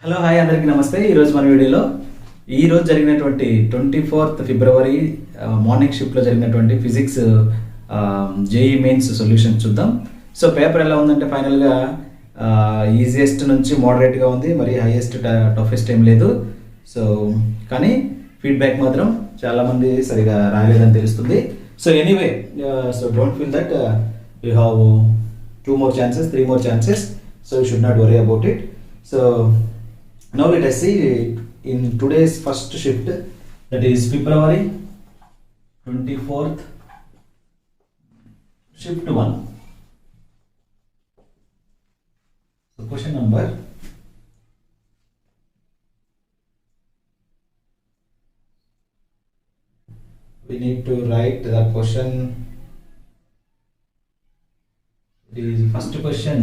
Hello hi అందరికీ నమస్తే. ఈరోజు మన వీడియోలో ఈరోజు జరిగినటువంటి 24th ఫిబ్రవరి మార్నింగ్ షిఫ్ట్లో జరిగినటువంటి ఫిజిక్స్ జేఈ మెయిన్స్ సొల్యూషన్ చూద్దాం. సో పేపర్ ఎలా ఉందంటే ఫైనల్గా ఈజియెస్ట్ నుంచి మోడరేట్గా ఉంది, మరి హైయెస్ట్ టఫెస్ట్ ఏం లేదు. సో కానీ ఫీడ్బ్యాక్ మాత్రం చాలామంది సరిగా రాలేదని తెలుస్తుంది. So anyway, so don't feel that you have 2 more chances, 3 more chances. So you should not worry about it. So now let us see in today's first shift, that is February 24th, shift 1. So question number we need to write the question. It is first question.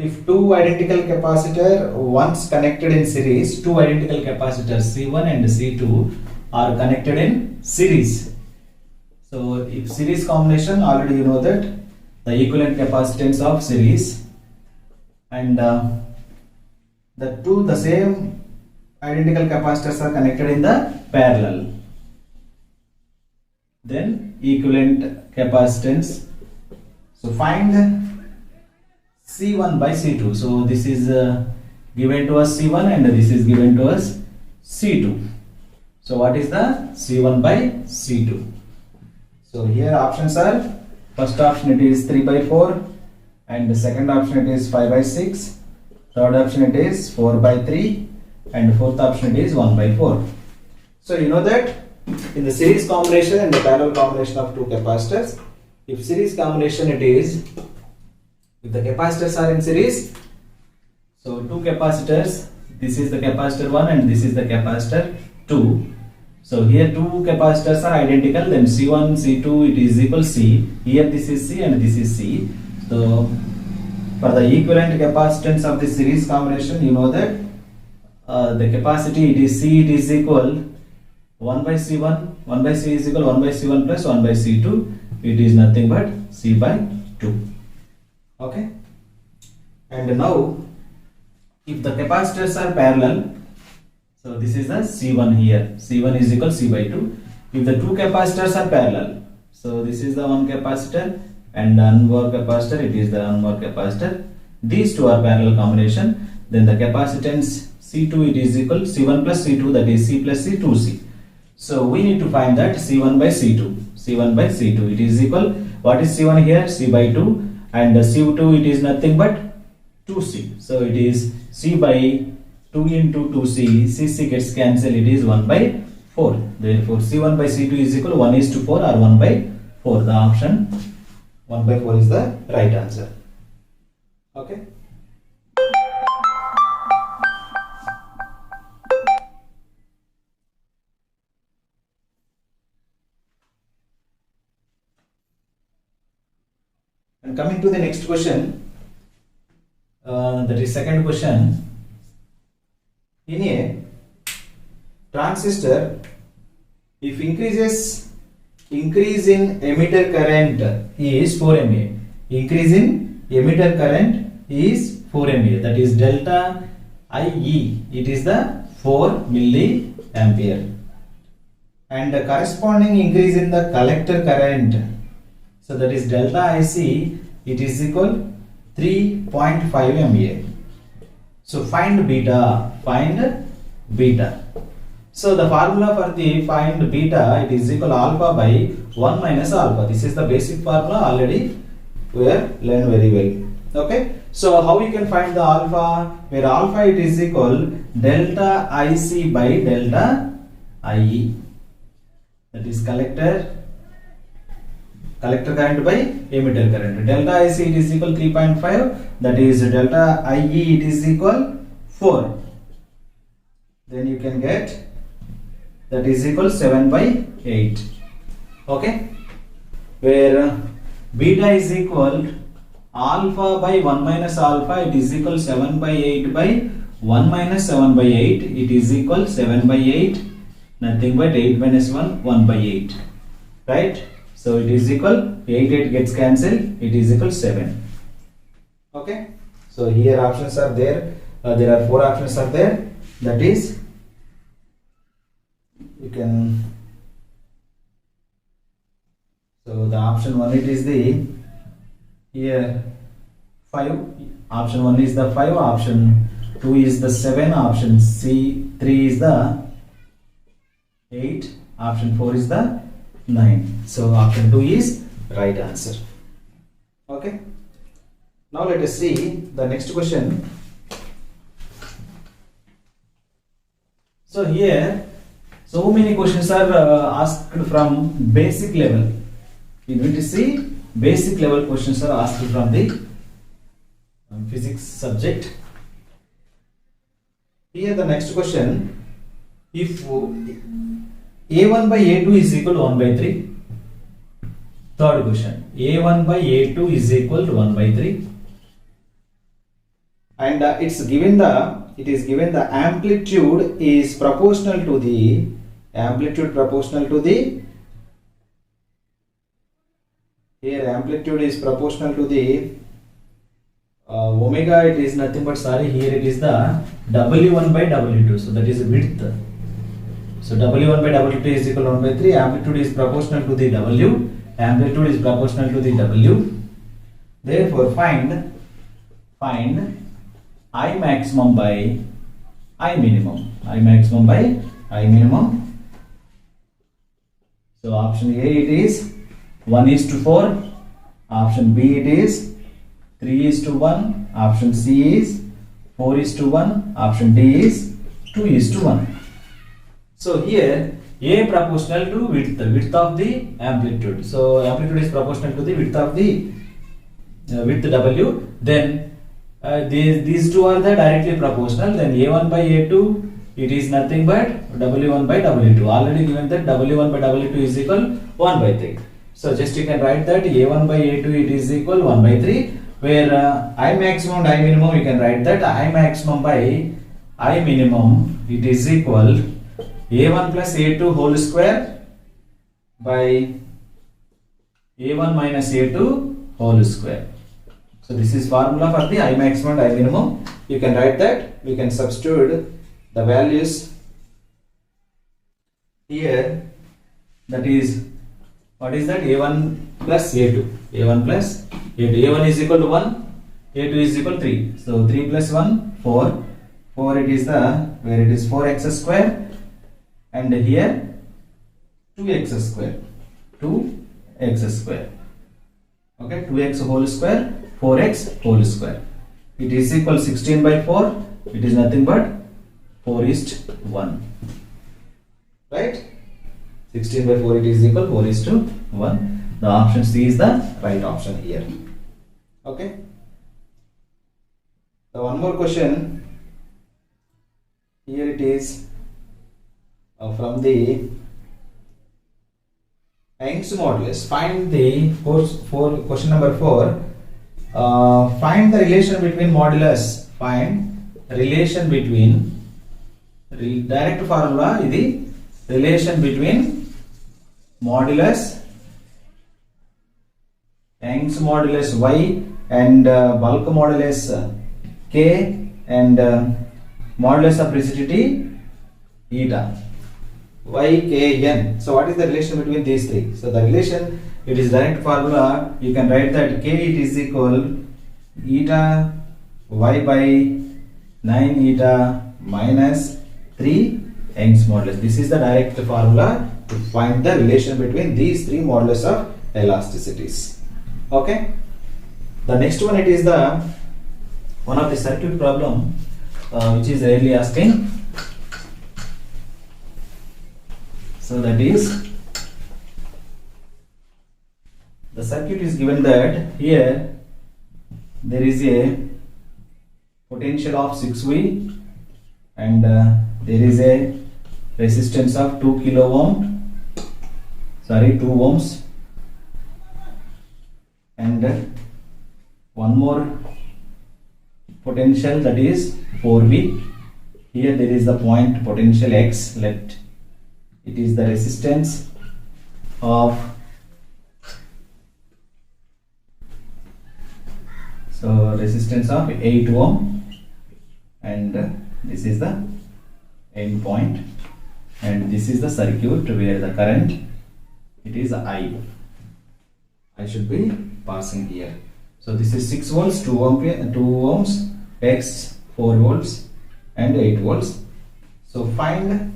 If two identical capacitor once connected in series, two identical capacitors C1 and C2 are connected in series. So if series combination, already you know that the equivalent capacitance of series, and the same identical capacitors are connected in the parallel, then equivalent capacitance. So find C1 by C2. So this is given to us C1 and this is given to us C2. So what is the C1 by C2? So here options are, first option it is 3 by 4, and the second option it is 5 by 6, third option it is 4 by 3, and fourth option it is 1 by 4. So you know that in the series combination and the parallel combination of two capacitors, if series combination it is, if the capacitors are in series, so two capacitors, this is the capacitor 1 and this is the capacitor 2. So here two capacitors are identical, then C1, C2 it is equal C. Here this is C and this is C. So for the equivalent capacitance of this series combination, you know that the capacity it is C, it is equal 1 by C1, 1 by C is equal 1 by C1 plus 1 by C2. It is nothing but C by 2. Okay, and now if the capacitors are parallel, so this is the C1 here, C1 is equal C by 2. If the two capacitors are parallel, so this is the one capacitor and the one capacitor, it is the one capacitor, these two are parallel combination, then the capacitance C2 it is equal C1 plus C2, that is C plus C 2C. So we need to find that C1 by C2. C1 by C2 it is equal, what is C1 here? C by 2, and C2 it is nothing but 2C. So it is C by 2 into 2C, CC gets cancelled, it is 1 by 4. Therefore C1 by C2 is equal 1:4 or 1 by 4. The option 1 by 4 is the right answer. Okay. And coming to the next question, that is second question. In a transistor, if increase in emitter current is 4 mA, increase in emitter current is 4 mA, that is delta IE, it is the 4 milliampere, and the corresponding increase in the collector current, so that is delta IC, it is equal 3.5 mA. So find beta, So the formula for the find beta, it is equal alpha by 1 minus alpha. This is the basic formula, already we have learned very well. Okay, so how we can find the alpha? Where alpha it is equal delta IC by delta IE, that is collector current by emitter current. Delta IC it is equal 3.5, that is delta IE it is equal 4. Then you can get that is equal 7 by 8. Okay, where beta is equal alpha by 1 minus alpha, it is equal 7 by 8 by 1 minus 7 by 8, it is equal 7 by 8, nothing but 8 minus 1, 1 by 8, right? So it is equal 8 gets cancelled, it is equal 7. Okay, so here options are there, there are 4 options are there. That is, you can, so the option 1 it is the here 5. Option 1 is the 5, option 2 is the 7, option C3 is the 8, option 4 is the 9. So option 2 is right answer. Okay. Now let us see the next question. So here, so many questions are asked from basic level. You need to see basic level questions are asked from the physics subject. Here the next question, if A1 by A2 is equal to 1 by 3. Third question, A1 by A2 is equal to 1 by 3. And it is given the amplitude is proportional to the here amplitude is proportional to the omega. It is nothing but, here it is the W1 by W2, so that is width. So W1 by W2 is equal to 1 by 3. Amplitude is proportional to the W. Amplitude is proportional to the W. Therefore find I maximum by I minimum. I maximum by I minimum. So option A it is 1:4. Option B it is 3:1. Option C is 4:1. Option D is 2:1. So here A proportional to width of the amplitude. So amplitude is proportional to the width of the width W. Then these two are the directly proportional. Then A1 by A2 it is nothing but W1 by W2. Already given that W1 by W2 is equal 1 by 3. So just you can write that A1 by A2 it is equal 1 by 3. Where I maximum and I minimum, you can write that I maximum by I minimum it is equal A1 plus A2 whole square by A1 minus A2 whole square. So this is formula for the I maximum and I minimum. You can write that. We can substitute the values here. That is, what is that? A1 plus A2. A1 plus A2. A1 is equal to 1. A2 is equal to 3. So 3 plus 1, 4. 4 it is the, where it is 4x square. And here 2x square. 2x square. Okay, 2x whole square. 4x whole square. It is equal 16 by 4. It is nothing but 4:1. Right? 16 by 4 it is equal 4:1. The option C is the right option here. Okay. So one more question. Here it is from the Young's modulus. Find the question number 4. Find the relation between modulus. Find relation between direct formula. This relation between modulus, Young's modulus Y and bulk modulus K and modulus of rigidity eta. Y, K, N. So what is the relation between these three? So the relation, it is direct formula. You can write that K it is equal eta Y by 9 eta minus 3 Young's modulus. This is the direct formula to find the relation between these three modulus of elasticities. Okay. The next one, it is the one of the circuit problem which is rarely asking. So that is, the circuit is given that here there is a potential of 6V and there is a resistance of 2 ohms, and one more potential, that is 4V. Here there is the point potential X. Let it is the resistance of, so resistance of 8 ohm, and this is the end point, and this is the circuit where the current, it is I should be passing here. So this is 6 volts, 2 ohms, X 4 volts and 8 volts. So find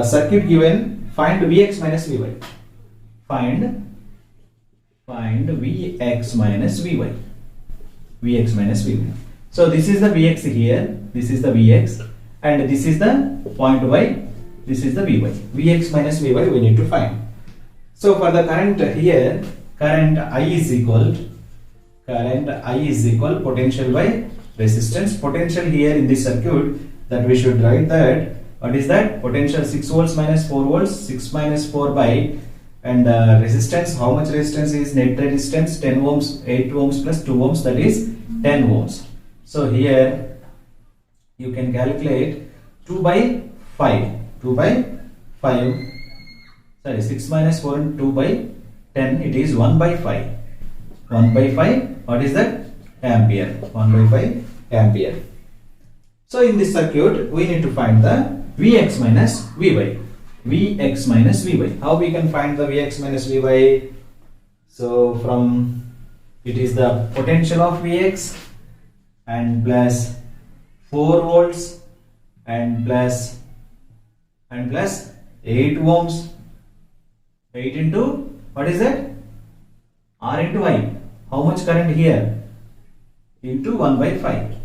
circuit given, find Vx minus Vy. Find Vx minus Vy. Vx minus Vy. So this is the Vx here, this is the Vx, and this is the point Y, this is the Vy. Vx minus Vy we need to find. So for the current here, current I is equal potential by resistance. Potential here in this circuit, that we should write that, what is that? Potential 6 volts minus 4 volts, 6 minus 4 by, and resistance, how much resistance is net resistance? 10 ohms, 8 ohms plus 2 ohms, that is 10 ohms. So here you can calculate 2 by 5, 6 minus 4 and 2 by 10, it is 1 by 5. 1 by 5, what is that? Ampere. 1 by 5 ampere. So in this circuit, we need to find the Vx minus Vy. Vx minus Vy. How we can find the Vx minus Vy? So from, it is the potential of Vx and plus 4 volts and plus 8 ohms. 8 into, what is that? R into I. How much current here? Into 1 by 5.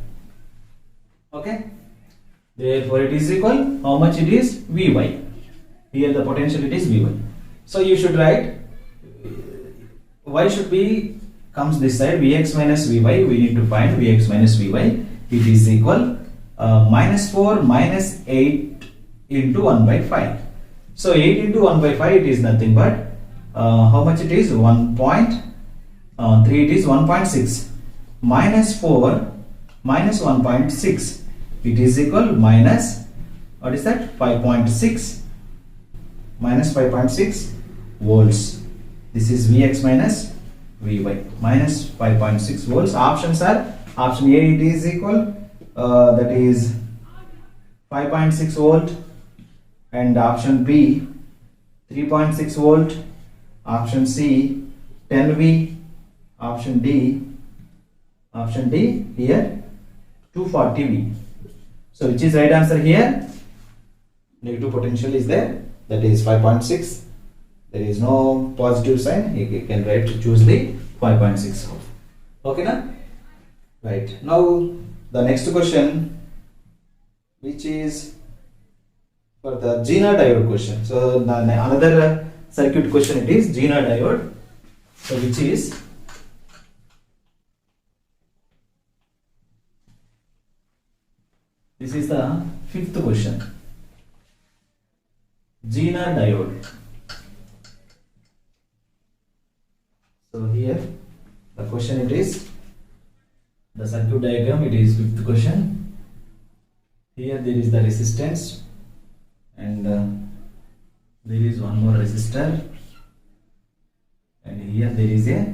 Okay. Therefore it is equal, how much it is? Vy. Here the potential, it is Vy. So you should write, Y should be, comes this side, Vx minus Vy. We need to find Vx minus Vy. It is equal minus 4 minus 8 into 1 by 5. So 8 into 1 by 5, it is nothing but how much it is? 1.3, it is 1.6. Minus 4 minus 1.6, it is equal minus, what is that? 5.6. Minus 5.6 volts. This is Vx minus Vy. Minus 5.6 volts. Options are, option A, it is equal, that is 5.6 volt, and option B 3.6 volt, option C 10V, option D here 240V. So which is right answer here? Negative potential is there, that is 5.6. There is no positive sign, you can write to choose the 5.6 volt. Okay na? Right. Now the next question, which is for the Zener diode question. So another circuit question, it is Zener diode. So which is, this is the fifth question. Zener diode. So here the question, it is the circuit diagram, it is fifth question. Here there is the resistance, and there is one more resistor, and here there is a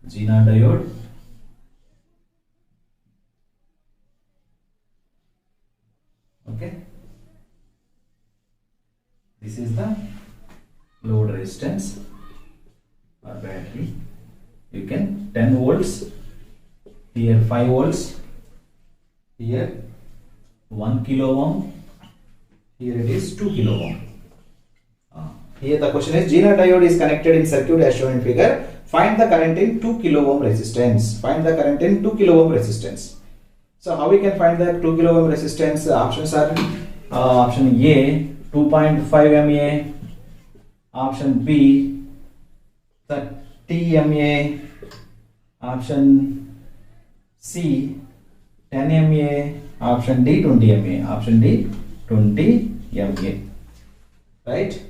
Zener diode. Okay, this is the load resistance or battery. You can 10 volts, here 5 volts, here 1 kilo ohm, here it is 2 kilo ohm. Here the question is, Zener diode is connected in circuit as shown in figure. Find the current in 2 kilo ohm resistance. Find the current in 2 kilo ohm resistance. So how we can find the 2 kilo ohm resistance? Options are option A 2.5 mA, option B 30 mA, option C 10 mA, option D 20 mA, option D 20 mA. Right?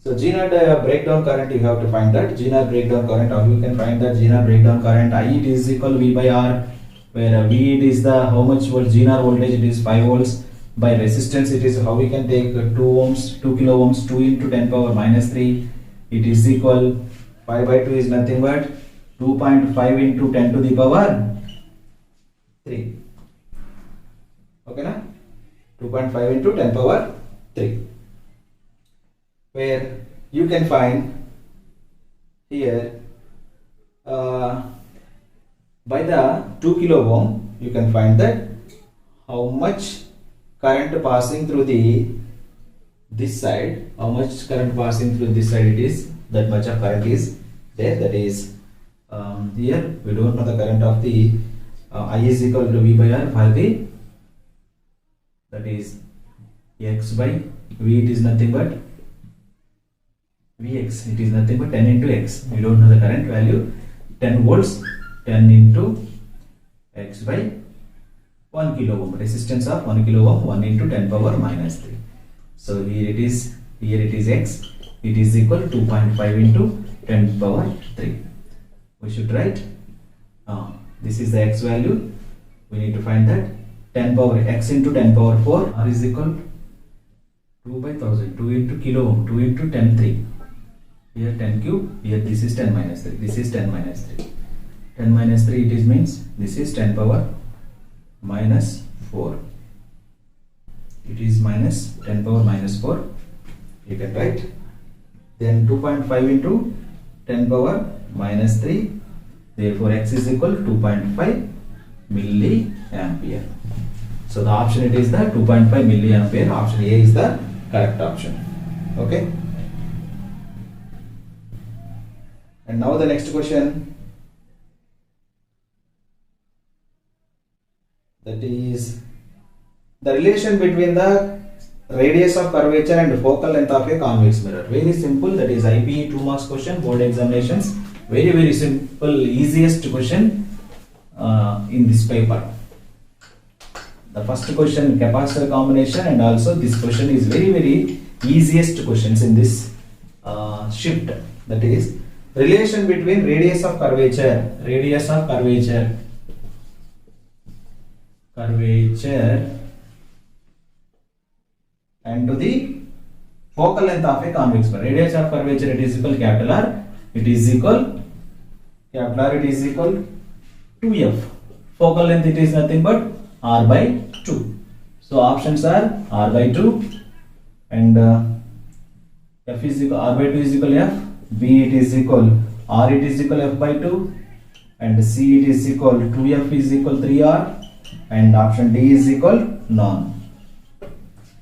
So Zener breakdown current, you have to find that. Zener breakdown current, how you can find that? Zener breakdown current, I it is equal V by R, where V it is the how much volt Zener voltage, it is 5 volts. By resistance, it is how we can take 2 ohms, 2 kilo ohms, 2 into 10 power minus 3, it is equal 5 by 2 is nothing but 2.5 into 10 to the power 3. 2.5 into 10 power 3, where you can find here by the 2 kilo ohm you can find that how much current passing through this side, how much current passing through this side it is, that much of current is there. That is here we don't know the current of the I is equal to V by R for the, that is X by V, it is nothing but Vx, it is nothing but 10 into X. We don't know the current value, 10 volts, 10 into X by 1 kilo ohm, resistance of 1 kilo ohm, 1 into 10 power minus 3. So here it is X, it is equal to 2.5 into 10 power 3. We should write this is the X value. We need to find that 10 power X into 10 power 4, R is equal 2 by 1000, 2 into kilo ohm, 2 into 10 3. Here 10 cube, here this is 10 minus 3, this is 10 minus 3. 10 minus 3 it is means this is 10 power minus 4. It is minus 10 power minus 4. You can write. Then 2.5 into 10 power minus 3. Therefore X is equal to 2.5 milliampere. So the option it is the 2.5 milliampere. Option A is the correct option. Okay. And now the next question, that is the relation between the radius of curvature and focal length of a convex mirror. Very simple, that is IPE 2 marks question, board examinations. Very simple, easiest question in this paper. The first question capacitor combination, and also this question is very easiest questions in this shift. That is relation between radius of curvature and to the focal length of a convex mirror. Radius of curvature it is equal capital R, it is equal to F. Focal length it is nothing but R by 2. So options are R by 2 and F is equal, R by 2 is equal F, B it is equal R, it is equal F by 2, and C it is equal 2F is equal 3R, and option D is equal none.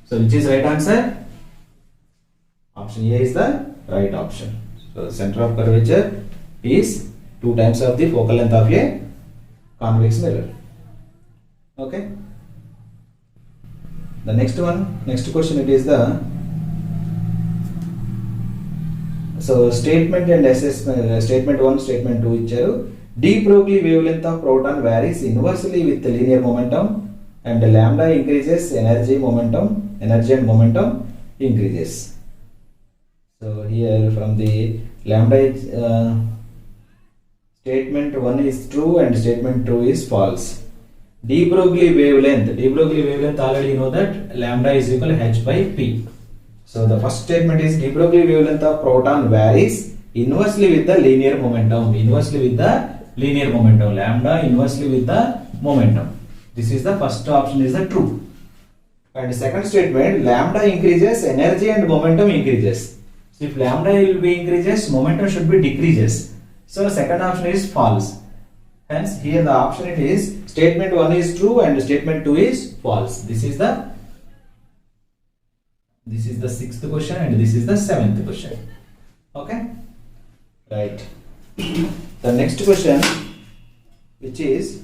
So which is right answer? Option A is the right option. So the center of curvature is 2 times of the focal length of a convex mirror. Okay. The next question it is the statement and assessment. Statement 1, statement 2 icharu. De Broglie wavelength of proton varies inversely with linear momentum, and lambda increases, energy and momentum increases. So here from the lambda statement 1 is true and statement 2 is false. De Broglie wavelength already you know that lambda is equal to h by p. So the first statement is de Broglie wavelength of proton varies inversely with the linear momentum. Lambda inversely with the momentum. This is the first option is the true. And the second statement, lambda increases, energy and momentum increases. So if lambda will be increases, momentum should be decreases. So second option is false. Hence here the option it is statement 1 is true and statement 2 is false. This is the 6th question and this is the 7th question. Okay. Right. The next question, which is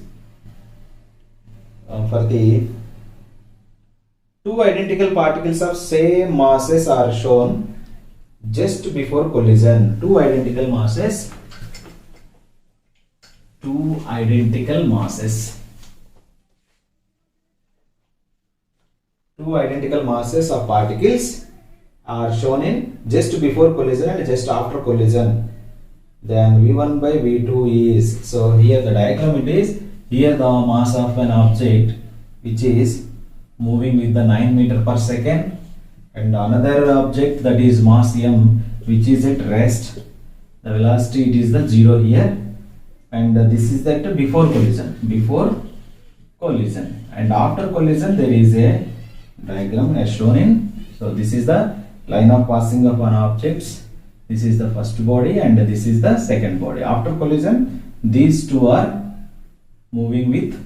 for the 2 identical particles of same masses are shown just before collision. 2 identical masses of particles are shown in just before collision and just after collision. Then V1 by V2 is, so here the diagram it is, here the mass of an object which is moving with the 9 meter per second, and another object that is mass m which is at rest, the velocity it is the 0 here, and this is that before collision, and after collision there is a diagram as shown in. So this is the line of passing of an objects. This is the first body and this is the second body. After collision, these two are moving with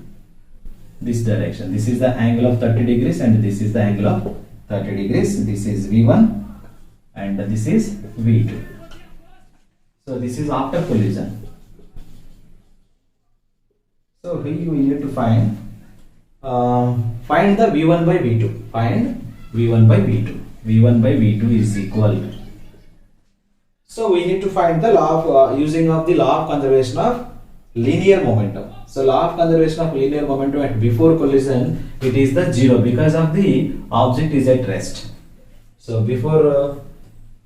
this direction. This is the angle of 30 degrees and this is the angle of 30 degrees. This is V1 and this is V2. So this is after collision. So here we need to find the V1 by V2. Find V1 by V2. V1 by V2 is equal. So we need to find the law of using of the law of conservation of linear momentum. So law of conservation of linear momentum at before collision, it is the 0 because of the object is at rest. So before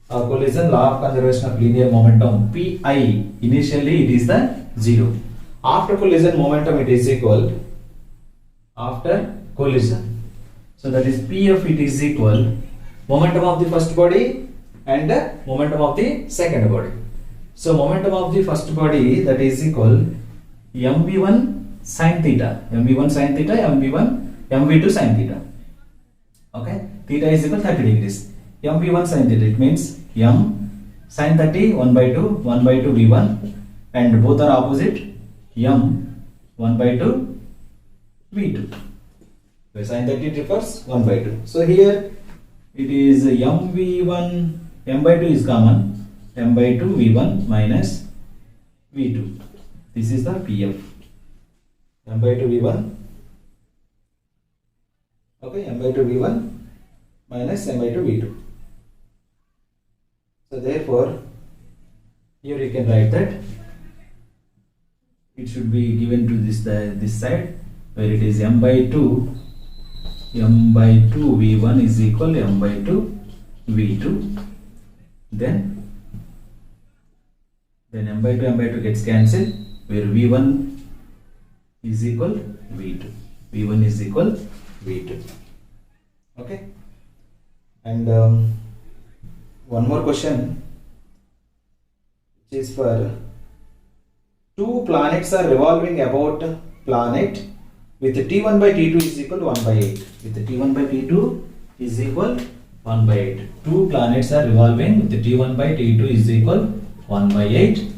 collision, law of conservation of linear momentum Pi, initially it is the 0. After collision, momentum it is equal after collision. So that is Pf, it is equal momentum of the first body and momentum of the second body. So momentum of the first body, that is equal mv1 sin theta, mv1 sin theta, mv2 sin theta. Okay, theta is equal 30 degrees. mv1 sin theta, it means m sin 30 1 by 2 v1, and both are opposite, m 1 by 2 v2. So sin 30 refers 1 by 2. So here it is mv1, m by 2 is common, m by 2 v1 minus v2. This is the Pf. M by 2 v1. Okay, m by 2 v1 minus m by 2 v2. So therefore, here you can write that it should be given to this side, where it is m by 2 v1 is equal m by 2 v2. Then m by 2 gets cancelled, where v1 is equal v2. v1 is equal v2. Okay. And one more question, which is for two planets are revolving about planet with T1 by T2 is equal 1 by 8. With T1 by T2 is equal 1 by 8. Two planets are revolving with T1 by T2 is equal 1 by 8.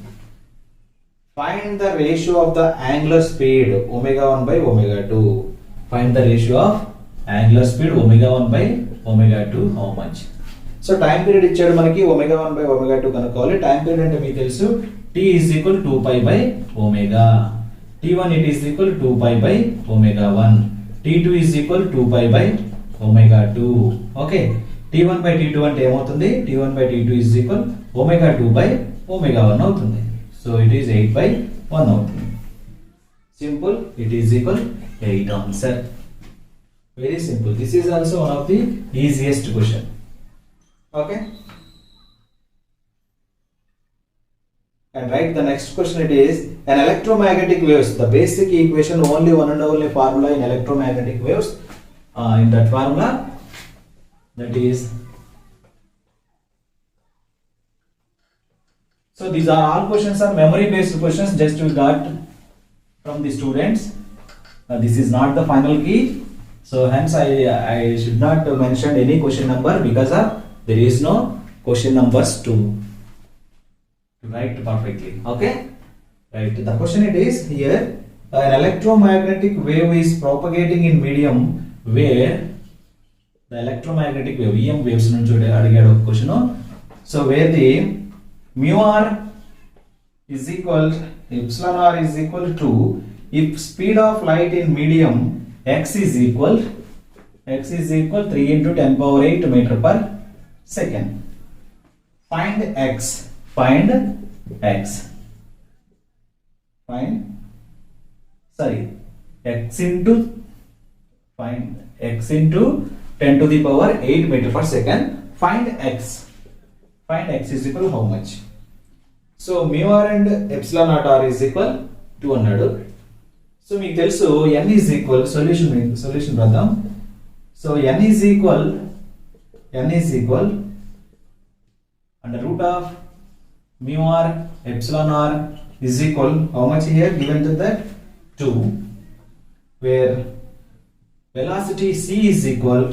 Find the ratio of the angular speed omega 1 by omega 2. Find the ratio of angular speed omega 1 by omega 2 how much? So time period ఇచ్చాడు మనకి omega 1 by omega 2 కనుక్కోవాలి. Time period అంటే మీకు తెలుసు t is equal to 2 pi by omega. T1 it is equal to 2 pi by omega 1. T2 is equal to 2 pi by omega 2. Okay. T1 by T2 అంటే ఏమవుతుంది? T1 by T2 is equal omega 2 by omega 1 అవుతుంది. So it is 8 by 1 అవుతుంది. Simple. It is equal 8 answer. Very simple. This is also one of the easiest question. Okay. And write the next question. It is an electromagnetic waves. The basic equation, only one and only formula in electromagnetic waves. In that formula, that is. So these are all questions are memory based questions. Just we got from the students. This is not the final key. So hence I should not mention any question number because there is no question numbers to write perfectly. Okay. Right. The question it is here. An electromagnetic wave is propagating in medium where the electromagnetic wave EM waves nunchi adigadu question. So where the mu r is equal epsilon r is equal to, if speed of light in medium x is equal 3 into 10 power 8 meter per second. Find x. Find x into 10 to the power 8 meter per second. Find x. Find x is equal how much? So mu r and epsilon naught r is equal 200. So మీకు తెలుసు n is equal solution రాద్దాం. So n is equal under root of mu r epsilon r is equal how much here given to that 2, where velocity c is equal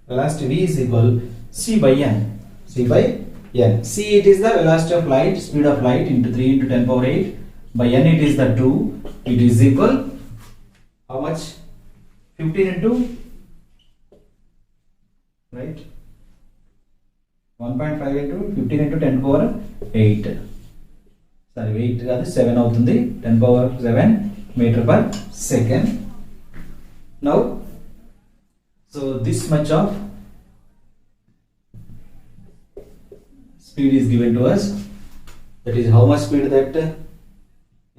velocity V is equal C by N. C by N. C, it is the velocity of light, speed of light, into 3 into 10 power 8. By N, it is the 2. It is equal, how much? 15 into, right? 1.5 into 15 into 10 power 8. Sorry, 8 కాదు 7 అవుతుంది. 10 power 7 meter per second. Now, so this much of speed is given to us. That is how much speed that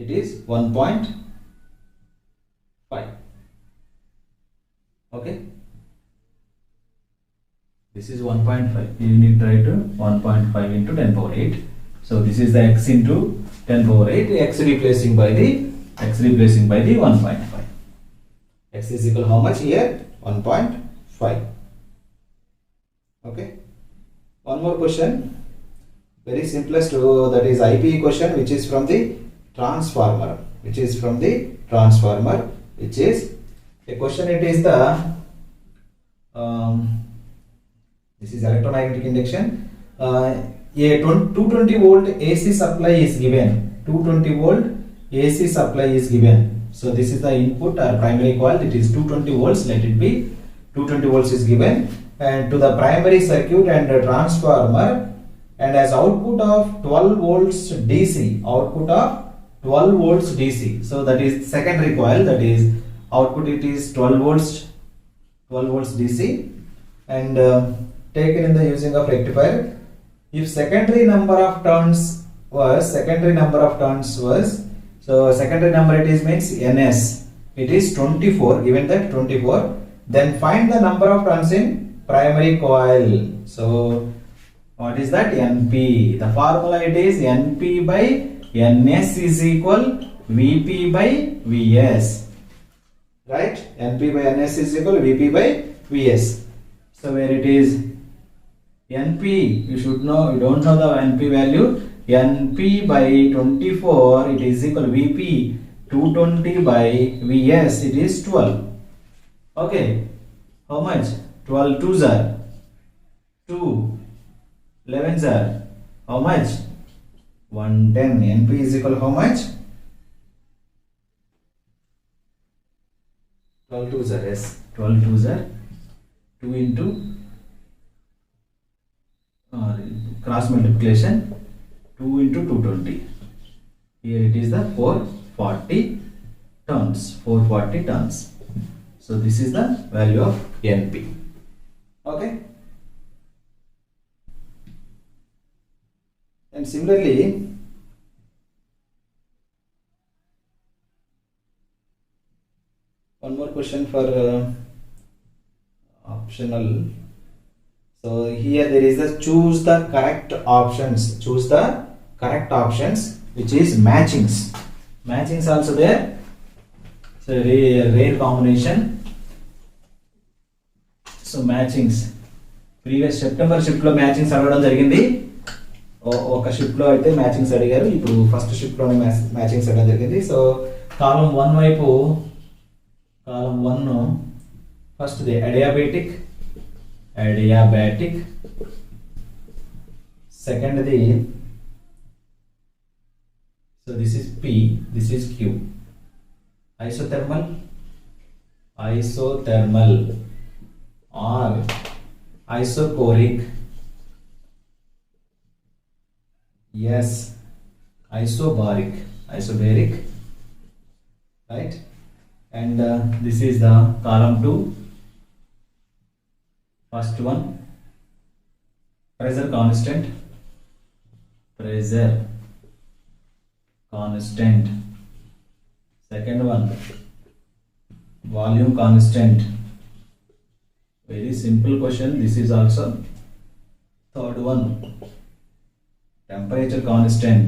it is 1.5. Okay. This is 1.5. You need to write 1.5 into 10 power 8. So this is the x into 10 power 8. X replacing by the 1.5. X is equal how much here? 1.5. Okay. One more question. Very simplest, that is IPE question, which is from the transformer. Which is a question. It is the this is electromagnetic induction. A 220 volt AC supply is given. 220 volt AC supply is given. So this is the input or primary coil. It is 220 volts. Let it be 220 volts is given, and to the primary circuit and the transformer, and as output of 12 volts DC. Output of 12 volts DC. So that is secondary coil. That is output. It is 12 volts DC, and taken in the using of rectifier. If secondary number of turns was, so secondary number it is means NS, it is 24, given that 24. Then find the number of turns in primary coil. So what is that? NP. The formula it is NP by NS is equal VP by VS. Right? NP by NS is equal VP by VS. So where it is NP, you should know, you don't know the NP value. NP by 24, it is equal VP 220 by VS, it is 12. Okay, how much? 12 2s are 2, 11s are how much? 110. NP is equal how much? 12 2s are, yes, 12 2s are 2 into cross multiplication, 2 into 220. Here it is the 440 turns. 440 turns. So this is the value of NP. Okay. And similarly, one more question for optional. So here there is the choose the correct options. Choose the correct options, which is matchings. Matchings also there. So rare combination. So matchings. Previous September shift lo matchings అడగడం జరిగింది. ఒక shift లో అయితే matchings అడిగారు. ఇప్పుడు first shift లోనే matchings అడగడం జరిగింది. సో కాలం 1 వైపు కాలం 1 first the adiabatic. Second the, so this is P, this is Q. Isothermal or isochoric, yes, isobaric, right? And this is the column 2. First one, pressure constant. Second one, volume constant. Very simple question. This is also. Third one, temperature constant.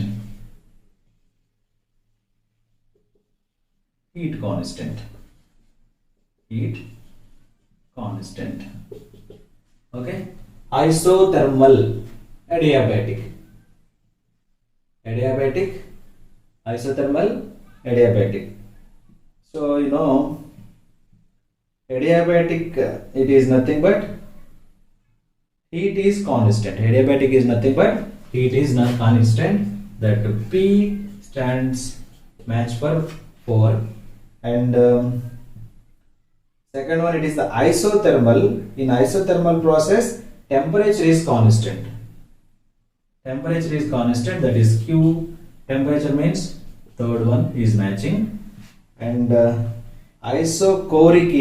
Heat constant. Okay. Isothermal, adiabatic, isothermal, adiabatic. So you know, adiabatic, it is nothing but heat is constant. Adiabatic is nothing but heat is not constant. That P stands match for 4. And second one, it is the isothermal. In isothermal process, temperature is constant. Temperature is constant, that is Q. Temperature means third one is matching. And isochoric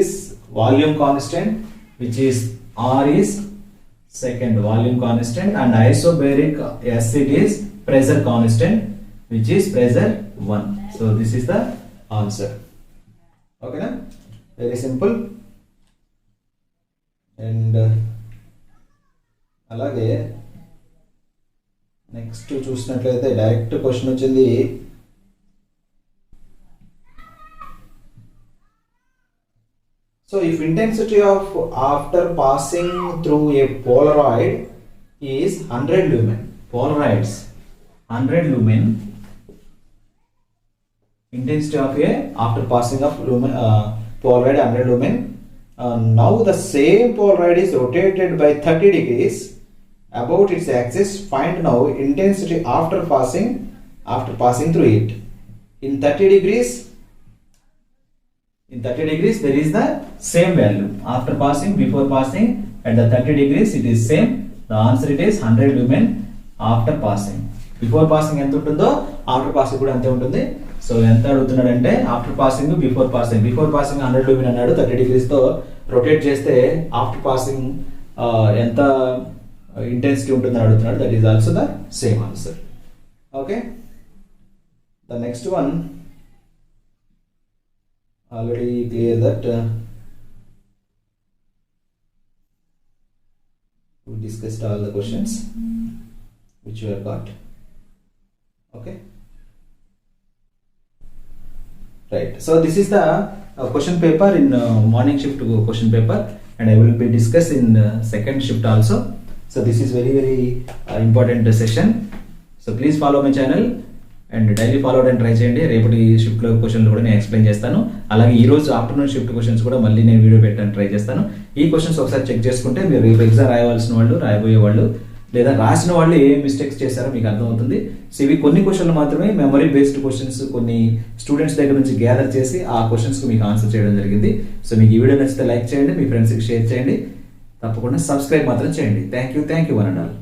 is volume constant, which is R is second volume constant, and isobaric acid is pressure constant, which is pressure 1. So this is the answer. Okay, na? Very simple. And అలాగే next చూసినట్లయితే direct question వచ్చింది. So if intensity of after passing through a Polaroid is 100 lumen, Polaroids 100 lumen, intensity of a after passing of lumen, Polaroid 100 lumen. Now the same Polaroid is rotated by 30 degrees about its axis. Find now intensity after passing through it. In 30 degrees there is the same value after passing, before passing. At the 30 degrees it is same. The answer it is 100 lumen after passing. Before passing ఎంత ఉంటుందో after passing కూడా అంతే ఉంటుంది. So ఎంత అడుగుతున్నాడంటే after passing before passing 100 lumen అన్నాడు. 30 degrees తో rotate చేస్తే ఆఫ్టర్ పాసింగ్ ఎంత ఇంటెన్సిటీ ఉంటుందని అడుగుతున్నాడు. That is also the same answer. Okay, the next one already clear that we discussed all the questions which you have got. Okay, right, so this is the question paper in morning shift question paper, and I will be discuss in second shift also. So this is very important session, so please follow my channel and daily follow అవడానికి try చేయండి. రేపటి షిఫ్ట్లో క్వశ్చన్లు కూడా నేను explain చేస్తాను. అలాగే ఈ రోజు ఆఫ్టర్నూన్ షిఫ్ట్ క్వశ్చన్స్ కూడా మళ్ళీ నేను వీడియో పెట్టడానికి ట్రై చేస్తాను. ఈ క్వశ్చన్స్ ఒకసారి చెక్ చేసుకుంటే మీరు రేపు ఎగ్జామ్ రాయవలసిన వాళ్ళు, రాయబోయే వాళ్ళు, లేదా రాసిన వాళ్ళు ఏ మిస్టేక్స్ చేశారో మీకు అర్థమవుతుంది. సో ఇవి కొన్ని క్వశ్చన్లు మాత్రమే మెమరీ బేస్డ్ క్వశ్చన్స్, కొన్ని స్టూడెంట్స్ దగ్గర నుంచి గ్యాదర్ చేసి ఆ క్వశ్చన్స్కి మీకు ఆన్సర్ చేయడం జరిగింది. సో మీకు ఈ వీడియో నచ్చితే లైక్ చేయండి, మీ ఫ్రెండ్స్కి షేర్ చేయండి, తప్పకుండా సబ్స్క్రైబ్ మాత్రం చేయండి. Thank you one and all.